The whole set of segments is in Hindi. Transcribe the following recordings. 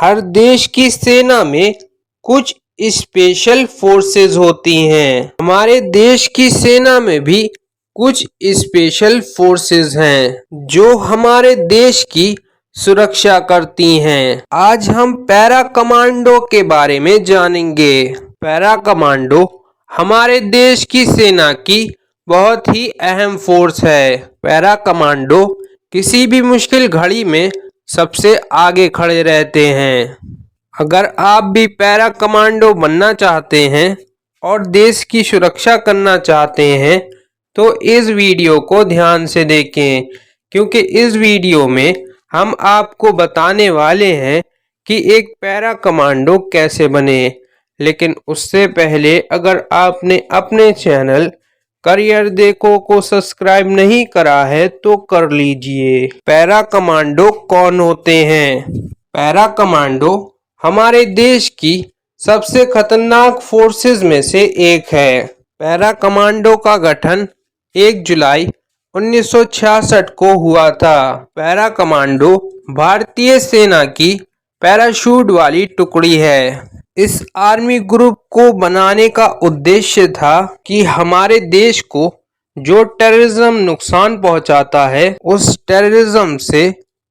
हर देश की सेना में कुछ स्पेशल फोर्सेस होती हैं। हमारे देश की सेना में भी कुछ स्पेशल फोर्सेस हैं जो हमारे देश की सुरक्षा करती हैं। आज हम पैरा कमांडो के बारे में जानेंगे। पैरा कमांडो हमारे देश की सेना की बहुत ही अहम फोर्स है। पैरा कमांडो किसी भी मुश्किल घड़ी में सबसे आगे खड़े रहते हैं। अगर आप भी पैरा कमांडो बनना चाहते हैं और देश की सुरक्षा करना चाहते हैं तो इस वीडियो को ध्यान से देखें, क्योंकि इस वीडियो में हम आपको बताने वाले हैं कि एक पैरा कमांडो कैसे बने। लेकिन उससे पहले अगर आपने अपने चैनल करियर देखो को सब्सक्राइब नहीं करा है तो कर लीजिए। पैरा कमांडो कौन होते हैं? पैरा कमांडो हमारे देश की सबसे खतरनाक फोर्सेस में से एक है। पैरा कमांडो का गठन 1 जुलाई 1966 को हुआ था। पैरा कमांडो भारतीय सेना की पैराशूट वाली टुकड़ी है। इस आर्मी ग्रुप को बनाने का उद्देश्य था कि हमारे देश को जो टेररिज्म नुकसान पहुंचाता है उस टेररिज्म से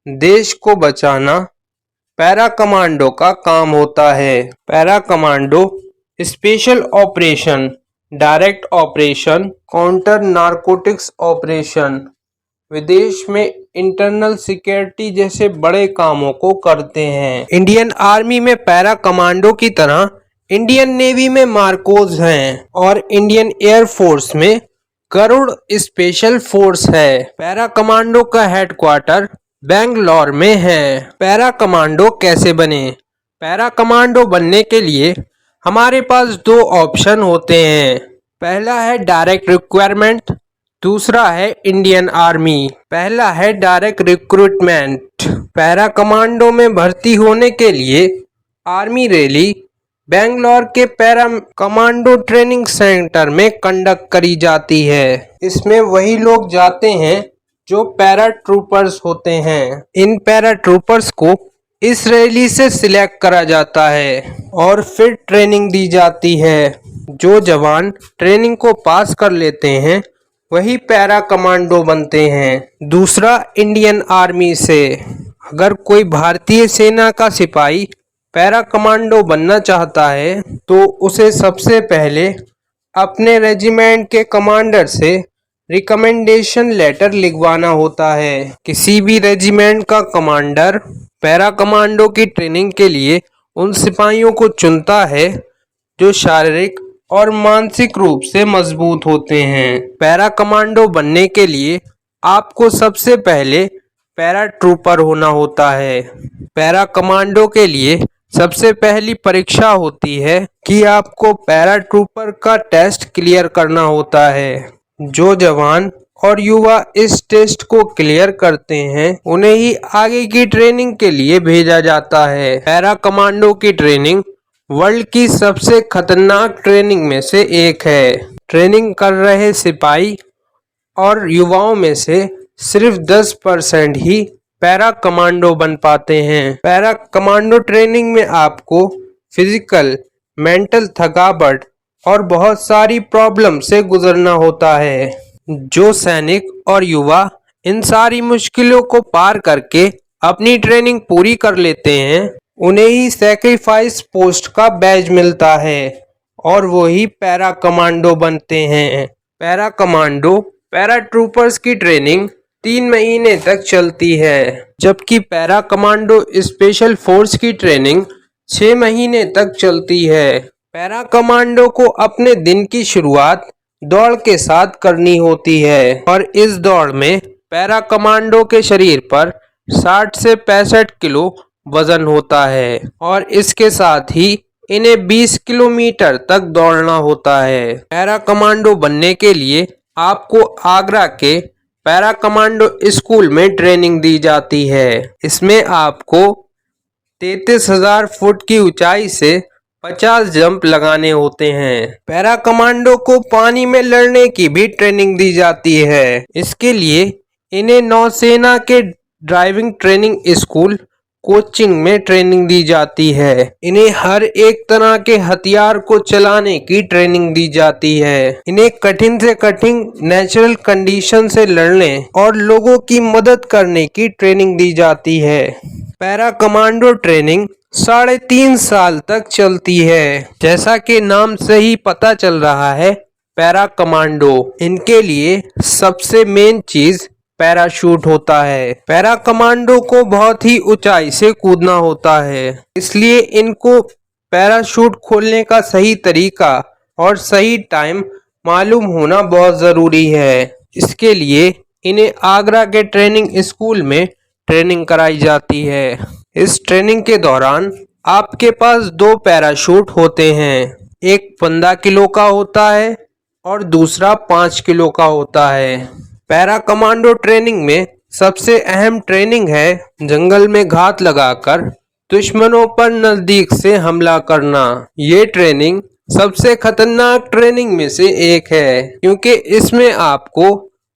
देश को बचाना पैरा कमांडो का काम होता है। Para commando special operation, direct operation, counter narcotics operation, विदेश में इंटरनल सिक्योरिटी जैसे बड़े कामों को करते हैं। इंडियन आर्मी में पैरा कमांडो की तरह इंडियन नेवी में मार्कोस हैं और इंडियन एयर फोर्स में गरुड़ स्पेशल फोर्स है। पैरा कमांडो का हेडक्वार्टर बेंगलोर में है। पैरा कमांडो कैसे बने? पैरा कमांडो बनने के लिए हमारे पास 2 ऑप्शन होते हैं। पहला है डायरेक्ट रिक्वायरमेंट, दूसरा है इंडियन आर्मी। पहला है डायरेक्ट रिक्रूटमेंट। पैरा कमांडो में भर्ती होने के लिए आर्मी रैली बेंगलोर के पैरा कमांडो ट्रेनिंग सेंटर में कंडक्ट करी जाती है। इसमें वही लोग जाते हैं जो पैरा ट्रूपर्स होते हैं। इन पैरा ट्रूपर्स को इस रैली से सिलेक्ट करा जाता है और फिर ट्रेनिंग दी जाती है। जो जवान ट्रेनिंग को पास कर लेते हैं वही पैरा कमांडो बनते हैं। दूसरा, इंडियन आर्मी से अगर कोई भारतीय सेना का सिपाही पैरा कमांडो बनना चाहता है तो उसे सबसे पहले अपने रेजिमेंट के कमांडर से रिकमेंडेशन लेटर लिखवाना होता है। किसी भी रेजिमेंट का कमांडर पैरा कमांडो की ट्रेनिंग के लिए उन सिपाहियों को चुनता है जो शारीरिक और मानसिक रूप से मजबूत होते हैं। पैरा कमांडो बनने के लिए आपको सबसे पहले पैरा ट्रूपर होना होता है। पैरा कमांडो के लिए सबसे पहली परीक्षा होती है कि आपको पैरा ट्रूपर का टेस्ट क्लियर करना होता है। जो जवान और युवा इस टेस्ट को क्लियर करते हैं उन्हें ही आगे की ट्रेनिंग के लिए भेजा जाता है। पैरा कमांडो की ट्रेनिंग वर्ल्ड की सबसे खतरनाक ट्रेनिंग में से एक है। ट्रेनिंग कर रहे सिपाही और युवाओं में से सिर्फ 10% ही पैरा कमांडो बन पाते हैं। पैरा कमांडो ट्रेनिंग में आपको फिजिकल, मेंटल थकावट और बहुत सारी प्रॉब्लम से गुजरना होता है। जो सैनिक और युवा इन सारी मुश्किलों को पार करके अपनी ट्रेनिंग पूरी कर लेते हैं उन्हें ही सैक्रिफाइस पोस्ट का बैज मिलता है और वो ही पैरा कमांडो बनते हैं। पैरा कमांडो पैरा ट्रूपर्स की ट्रेनिंग 3 महीने तक चलती है, जबकि पैरा कमांडो स्पेशल फोर्स की ट्रेनिंग 6 महीने तक चलती है। पैरा कमांडो को अपने दिन की शुरुआत दौड़ के साथ करनी होती है और इस दौड़ में पैरा कमांडो के शरीर पर 60 से 65 किलो वजन होता है और इसके साथ ही इन्हें 20 किलोमीटर तक दौड़ना होता है। पैरा कमांडो बनने के लिए आपको आगरा के पैरा कमांडो स्कूल में ट्रेनिंग दी जाती है। इसमें आपको 33,000 फुट की ऊंचाई से 50 जंप लगाने होते हैं। पैरा कमांडो को पानी में लड़ने की भी ट्रेनिंग दी जाती है। इसके लिए इन्हें नौसेना के ड्राइविंग ट्रेनिंग स्कूल कोचिंग में ट्रेनिंग दी जाती है। इन्हें हर एक तरह के हथियार को चलाने की ट्रेनिंग दी जाती है। इन्हें कठिन से कठिन नेचुरल कंडीशन से लड़ने और लोगों की मदद करने की ट्रेनिंग दी जाती है। पैरा कमांडो ट्रेनिंग 3.5 साल तक चलती है। जैसा कि नाम से ही पता चल रहा है, पैरा कमांडो, इनके लिए सबसे मेन चीज पैराशूट होता है। पैरा कमांडो को बहुत ही ऊंचाई से कूदना होता है, इसलिए इनको पैराशूट खोलने का सही तरीका और सही टाइम मालूम होना बहुत जरूरी है। इसके लिए इन्हें आगरा के ट्रेनिंग स्कूल में ट्रेनिंग कराई जाती है। इस ट्रेनिंग के दौरान आपके पास 2 पैराशूट होते हैं, एक 15 किलो का होता है और दूसरा 5 किलो का होता है। पैरा कमांडो ट्रेनिंग में सबसे अहम ट्रेनिंग है जंगल में घात लगाकर दुश्मनों पर नजदीक से हमला करना। ये ट्रेनिंग सबसे खतरनाक ट्रेनिंग में से एक है, क्योंकि इसमें आपको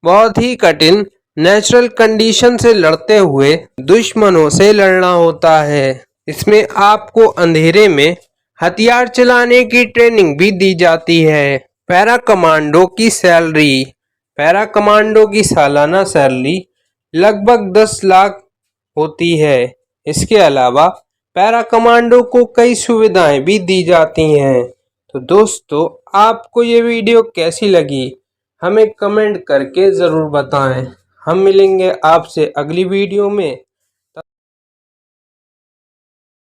बहुत ही कठिन नेचुरल कंडीशन से लड़ते हुए दुश्मनों से लड़ना होता है। इसमें आपको अंधेरे में हथियार चलाने की ट्रेनिंग भी दी जाती है। पैरा कमांडो की सैलरी, पैरा कमांडो की सालाना सैलरी लगभग 10 लाख होती है। इसके अलावा पैरा कमांडो को कई सुविधाएं भी दी जाती हैं। तो दोस्तों, आपको ये वीडियो कैसी लगी हमें कमेंट करके ज़रूर बताएं। हम मिलेंगे आपसे अगली वीडियो में।